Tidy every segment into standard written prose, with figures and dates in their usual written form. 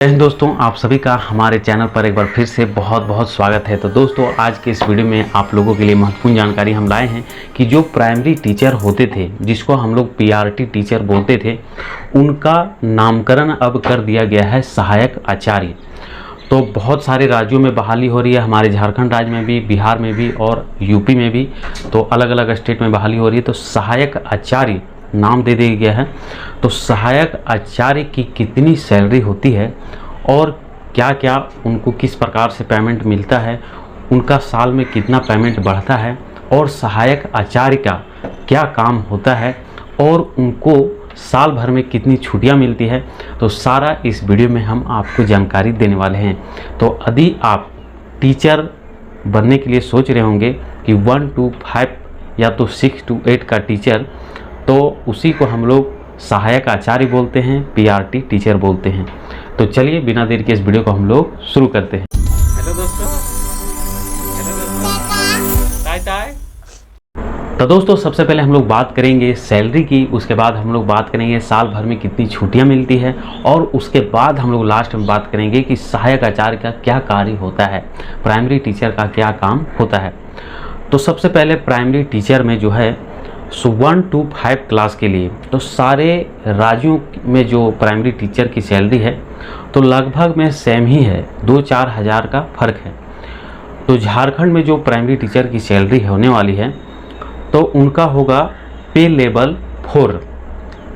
दोस्तों, आप सभी का हमारे चैनल पर एक बार फिर से बहुत बहुत स्वागत है। तो दोस्तों, आज के इस वीडियो में आप लोगों के लिए महत्वपूर्ण जानकारी हम लाए हैं कि जो प्राइमरी टीचर होते थे, जिसको हम लोग पीआरटी टीचर बोलते थे, उनका नामकरण अब कर दिया गया है सहायक आचार्य। तो बहुत सारे राज्यों में बहाली हो रही है, हमारे झारखंड राज्य में भी, बिहार में भी और यूपी में भी, तो अलग अलग स्टेट में बहाली हो रही है। तो सहायक आचार्य नाम दे दिया गया है। तो सहायक आचार्य की कितनी सैलरी होती है और क्या क्या उनको किस प्रकार से पेमेंट मिलता है, उनका साल में कितना पेमेंट बढ़ता है और सहायक आचार्य का क्या काम होता है और उनको साल भर में कितनी छुट्टियां मिलती है, तो सारा इस वीडियो में हम आपको जानकारी देने वाले हैं। तो यदि आप टीचर बनने के लिए सोच रहे होंगे कि 1 to 5 या तो 6 to 8 का टीचर, तो उसी को हम लोग सहायक आचार्य बोलते हैं, पीआरटी टीचर बोलते हैं। तो चलिए बिना देर के इस वीडियो को हम लोग शुरू करते हैं। हेलो दोस्तों, तो दोस्तों सबसे पहले हम लोग बात करेंगे सैलरी की, उसके बाद हम लोग बात करेंगे साल भर में कितनी छुट्टियां मिलती है और उसके बाद हम लोग लास्ट में बात करेंगे कि सहायक आचार्य का क्या कार्य होता है, प्राइमरी टीचर का क्या काम होता है। तो सबसे पहले प्राइमरी टीचर में जो है 1 to 5 क्लास के लिए, तो सारे राज्यों में जो प्राइमरी टीचर की सैलरी है तो लगभग में सेम ही है, 2-4 हज़ार का फ़र्क है। तो झारखंड में जो प्राइमरी टीचर की सैलरी होने वाली है तो उनका होगा पे लेवल 4।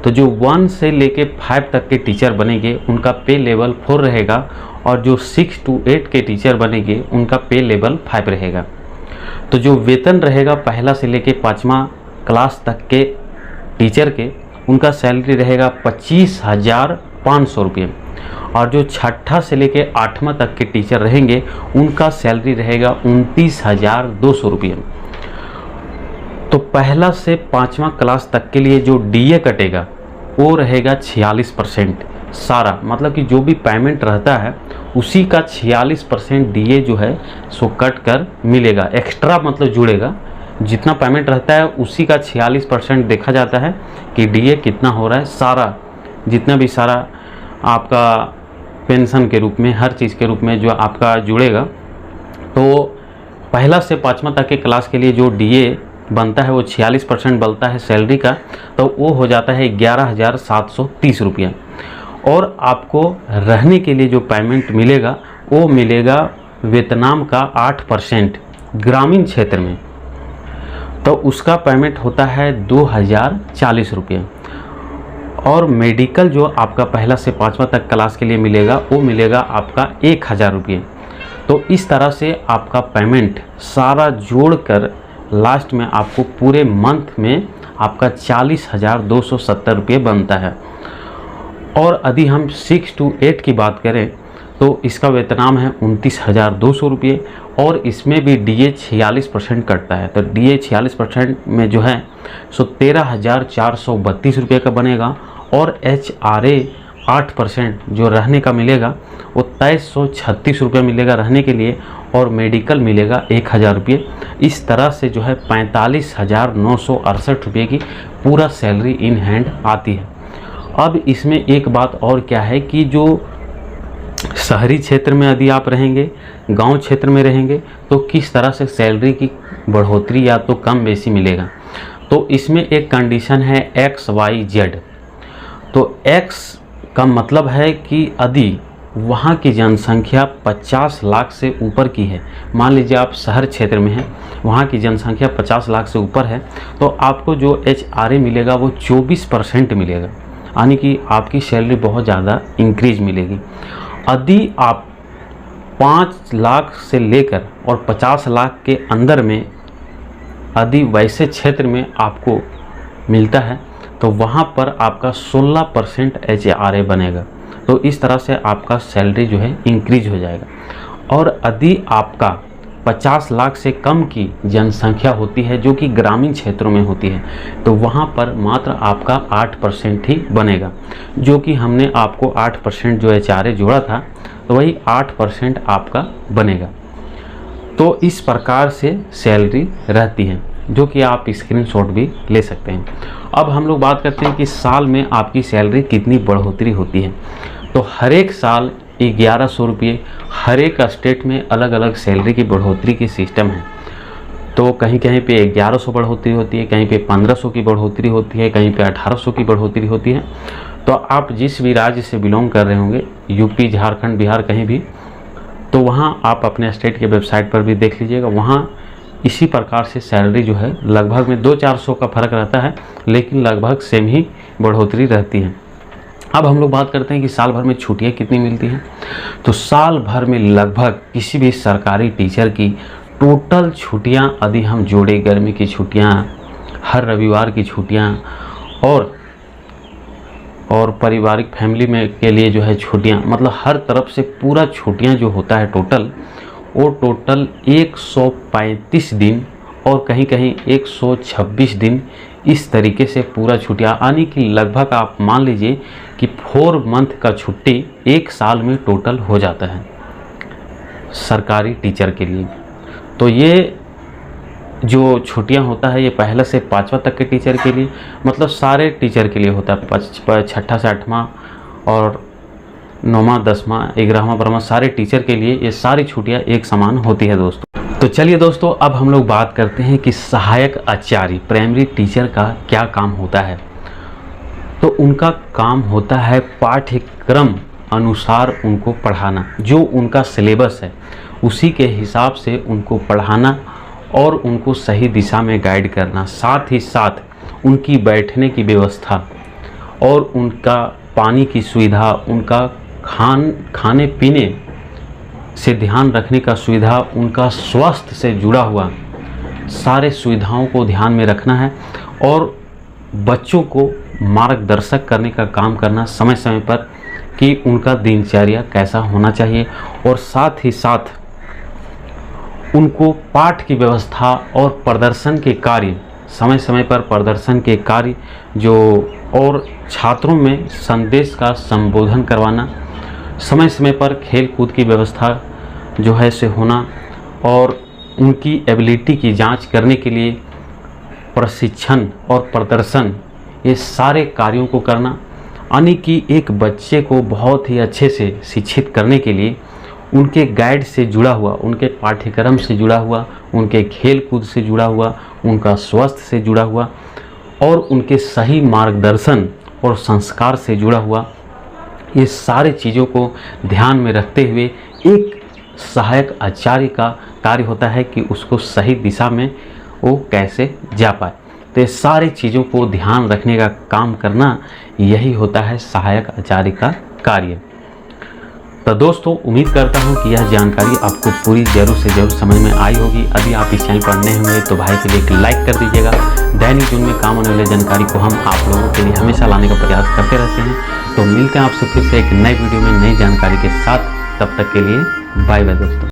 तो जो 1 से लेके 5 तक के टीचर बनेंगे उनका पे लेवल 4 रहेगा और जो 6 to 8 के टीचर बनेंगे उनका पे लेवल 5 रहेगा। तो जो वेतन रहेगा पहला से लेके 5वां क्लास तक के टीचर के, उनका सैलरी रहेगा 25,500 रुपये और जो छठा से लेके 8वां तक के टीचर रहेंगे उनका सैलरी रहेगा 29,200 रुपये। तो पहला से 5वां क्लास तक के लिए जो डीए कटेगा वो रहेगा 46% सारा, मतलब कि जो भी पेमेंट रहता है उसी का 46% डीए जो है सो कट कर मिलेगा, एक्स्ट्रा मतलब जुड़ेगा। जितना पेमेंट रहता है उसी का 46% देखा जाता है कि डीए कितना हो रहा है, सारा जितना भी सारा आपका पेंशन के रूप में, हर चीज़ के रूप में जो आपका जुड़ेगा। तो पहला से 5वां तक के क्लास के लिए जो डीए बनता है वो 46% बनता है सैलरी का, तो वो हो जाता है 11,730 रुपया। और आपको रहने के लिए जो पेमेंट मिलेगा वो मिलेगा वेतनाम का 8% ग्रामीण क्षेत्र में, तो उसका पेमेंट होता है 2,040 रुपये। और मेडिकल जो आपका पहला से 5वां तक क्लास के लिए मिलेगा वो मिलेगा आपका 1,000 रुपये। तो इस तरह से आपका पेमेंट सारा जोड़कर लास्ट में आपको पूरे मंथ में आपका 40,270 रुपये बनता है। और यदि हम 6 to 8 की बात करें तो इसका वेतनाम है 29,200 रुपये और इसमें भी डीए 46% कटता है। तो डीए 46% में जो है सो 13,432 रुपये का बनेगा और एचआरए 8% जो रहने का मिलेगा वो 2336 रुपये मिलेगा रहने के लिए और मेडिकल मिलेगा 1,000 रुपये। इस तरह से जो है 45,968 रुपये की पूरा सैलरी इन हैंड आती है। अब इसमें एक बात और क्या है कि जो शहरी क्षेत्र में यदि आप रहेंगे, गांव क्षेत्र में रहेंगे, तो किस तरह से सैलरी की बढ़ोतरी या तो कम बेसी मिलेगा। तो इसमें एक कंडीशन है XYZ। तो X का मतलब है कि यदि वहाँ की जनसंख्या 50 लाख से ऊपर की है, मान लीजिए आप शहर क्षेत्र में हैं, वहाँ की जनसंख्या 50 लाख से ऊपर है, तो आपको जो HRA मिलेगा वो 24% मिलेगा, यानी कि आपकी सैलरी बहुत ज़्यादा इंक्रीज मिलेगी। यदि आप 5 लाख से लेकर और 50 लाख के अंदर में यदि वैसे क्षेत्र में आपको मिलता है तो वहाँ पर आपका 16% HRA बनेगा। तो इस तरह से आपका सैलरी जो है इंक्रीज हो जाएगा। और यदि आपका 50 लाख से कम की जनसंख्या होती है जो कि ग्रामीण क्षेत्रों में होती है, तो वहाँ पर मात्र आपका 8% ही बनेगा, जो कि हमने आपको 8% जो HRA जोड़ा था तो वही 8% आपका बनेगा। तो इस प्रकार से सैलरी रहती है, जो कि आप स्क्रीनशॉट भी ले सकते हैं। अब हम लोग बात करते हैं कि साल में आपकी सैलरी कितनी बढ़ोतरी होती है। तो हर एक साल 1100 रुपये। हर एक स्टेट में अलग अलग सैलरी की बढ़ोतरी की सिस्टम है। तो कहीं कहीं पे 1100 बढ़ोतरी होती है, कहीं पे 1500 की बढ़ोतरी होती है, कहीं पे 1800 की बढ़ोतरी होती है। तो आप जिस भी राज्य से बिलोंग कर रहे होंगे, यूपी, झारखंड, बिहार, कहीं भी, तो वहाँ आप अपने स्टेट के वेबसाइट पर भी देख लीजिएगा। वहाँ इसी प्रकार से सैलरी जो है लगभग में 200-400 का फ़र्क रहता है, लेकिन लगभग सेम ही बढ़ोतरी रहती है। अब हम लोग बात करते हैं कि साल भर में छुट्टियाँ कितनी मिलती हैं। तो साल भर में लगभग किसी भी सरकारी टीचर की टोटल छुट्टियाँ यदि हम जोड़े, गर्मी की छुट्टियाँ, हर रविवार की छुट्टियाँ और पारिवारिक फैमिली में के लिए जो है छुट्टियाँ, मतलब हर तरफ से पूरा छुट्टियाँ जो होता है टोटल, वो टोटल 135 दिन और कहीं कहीं 126 दिन, इस तरीके से पूरा छुट्टियाँ आने की लगभग आप मान लीजिए कि 4 मंथ का छुट्टी एक साल में टोटल हो जाता है सरकारी टीचर के लिए। तो ये जो छुट्टियां होता है ये पहले से 5वां तक के टीचर के लिए, मतलब सारे टीचर के लिए होता है। 6ठा से 8वां और 9वां, 10वां, 11वां, 12वां सारे टीचर के लिए ये सारी छुट्टियां एक समान होती है दोस्तों। तो चलिए दोस्तों, अब हम लोग बात करते हैं कि सहायक आचार्य प्राइमरी टीचर का क्या काम होता है। तो उनका काम होता है पाठ्यक्रम अनुसार उनको पढ़ाना, जो उनका सिलेबस है उसी के हिसाब से उनको पढ़ाना और उनको सही दिशा में गाइड करना। साथ ही साथ उनकी बैठने की व्यवस्था और उनका पानी की सुविधा, उनका खाने पीने से ध्यान रखने का सुविधा, उनका स्वास्थ्य से जुड़ा हुआ सारे सुविधाओं को ध्यान में रखना है और बच्चों को मार्गदर्शक करने का काम करना समय समय पर कि उनका दिनचर्या कैसा होना चाहिए। और साथ ही साथ उनको पाठ की व्यवस्था और प्रदर्शन के कार्य, समय समय पर प्रदर्शन के कार्य जो, और छात्रों में संदेश का संबोधन करवाना, समय समय पर खेल कूद की व्यवस्था जो है से होना और उनकी एबिलिटी की जांच करने के लिए प्रशिक्षण और प्रदर्शन, ये सारे कार्यों को करना। यानी कि एक बच्चे को बहुत ही अच्छे से शिक्षित करने के लिए उनके गाइड से जुड़ा हुआ, उनके पाठ्यक्रम से जुड़ा हुआ, उनके खेल कूद से जुड़ा हुआ, उनका स्वास्थ्य से जुड़ा हुआ और उनके सही मार्गदर्शन और संस्कार से जुड़ा हुआ, ये सारे चीज़ों को ध्यान में रखते हुए एक सहायक आचार्य का कार्य होता है कि उसको सही दिशा में वो कैसे जा पाए। तो ये सारी चीज़ों को ध्यान रखने का काम करना यही होता है सहायक आचार्य का कार्य। तो दोस्तों, उम्मीद करता हूँ कि यह जानकारी आपको पूरी जरूर से जरूर समझ में आई होगी। यदि आप इस चैनल पर नए होंगे तो भाई के लिए एक लाइक कर दीजिएगा। दैनिक जीवन में काम आने वाली जानकारी को हम आप लोगों के लिए हमेशा लाने का प्रयास करते रहते हैं। तो मिलते हैं आपसे फिर से एक नई वीडियो में नई जानकारी के साथ। तब तक के लिए बाय बाय दोस्तों।